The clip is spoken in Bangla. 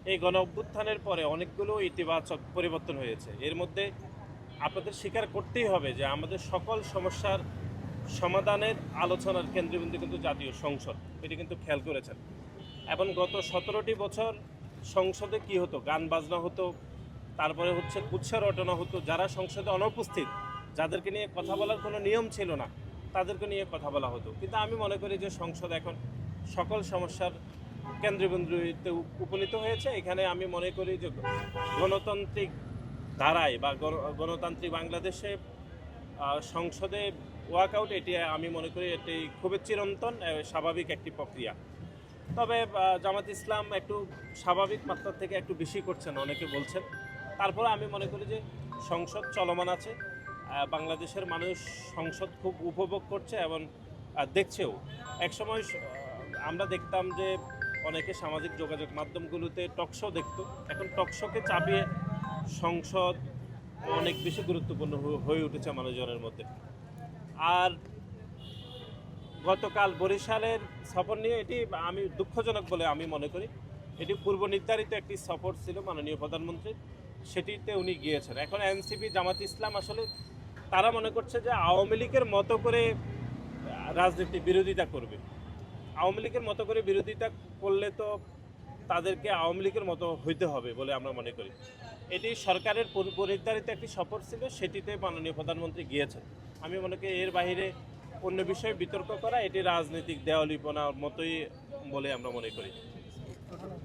এই গণ অভ্যুত্থানের পরে অনেকগুলো ইতিবাচক পরিবর্তন হয়েছে। এর মধ্যে আপনাদের স্বীকার করতেই হবে যে আমাদের সকল সমস্যার সমাধানের আলোচনার কেন্দ্রবিন্দু কিন্তু জাতীয় সংসদ, এটি কিন্তু খেয়াল করেছেন। এবং গত 17টি বছর সংসদে কি হতো, গান বাজনা হতো, তারপরে হচ্ছে কুৎসা রটনা হতো। যারা সংসদে অনুপস্থিত, যাদেরকে নিয়ে কথা বলার কোনো নিয়ম ছিল না, তাদেরকে নিয়ে কথা বলা হতো। কিন্তু আমি মনে করি যে সংসদ এখন সকল সমস্যার কেন্দ্রবিন্দুতে উপনীত হয়েছে। এখানে আমি মনে করি যে গণতান্ত্রিক ধারায় বা গণতান্ত্রিক বাংলাদেশে সংসদে ওয়াকআউট, এটি আমি মনে করি এটি খুবই চিরন্তন স্বাভাবিক একটি প্রক্রিয়া। তবে জামাত ইসলাম একটু স্বাভাবিক মাত্রার থেকে একটু বেশি করছেন অনেকে বলছেন। তারপরে আমি মনে করি যে সংসদ চলমান আছে, বাংলাদেশের মানুষ সংসদ খুব উপভোগ করছে এবং দেখছেও। একসময় আমরা দেখতাম যে অনেকে সামাজিক যোগাযোগ মাধ্যমগুলোতে টকশো দেখতো, এখন টকশোকে চাপিয়ে সংসদ অনেক বেশি গুরুত্বপূর্ণ হয়ে উঠেছে মানুষজনের মধ্যে। আর গতকাল বরিশালের সফর নিয়ে এটি আমি দুঃখজনক বলে আমি মনে করি। এটি পূর্ব নির্ধারিত একটি সফর ছিল মাননীয় প্রধানমন্ত্রীর, সেটিতে উনি গিয়েছেন। এখন এনসিপি জামাত ইসলাম আসলে তারা মনে করছে যে আওয়ামী লীগের মতো করে রাজনীতি বিরোধিতা করবে। আওয়ামী লীগের মতো করে বিরোধিতা করলে তো তাদেরকে আওয়ামী লীগের মতো হইতে হবে বলে আমরা মনে করি। এটি সরকারের পূর্ব নির্ধারিত একটি সফর ছিল, সেটিতে মাননীয় প্রধানমন্ত্রী গিয়েছেন। আমি মনে করি এর বাইরে অন্য বিষয়ে বিতর্ক করা এটি রাজনৈতিক দেওয়ালিপনার মতোই বলে আমরা মনে করি।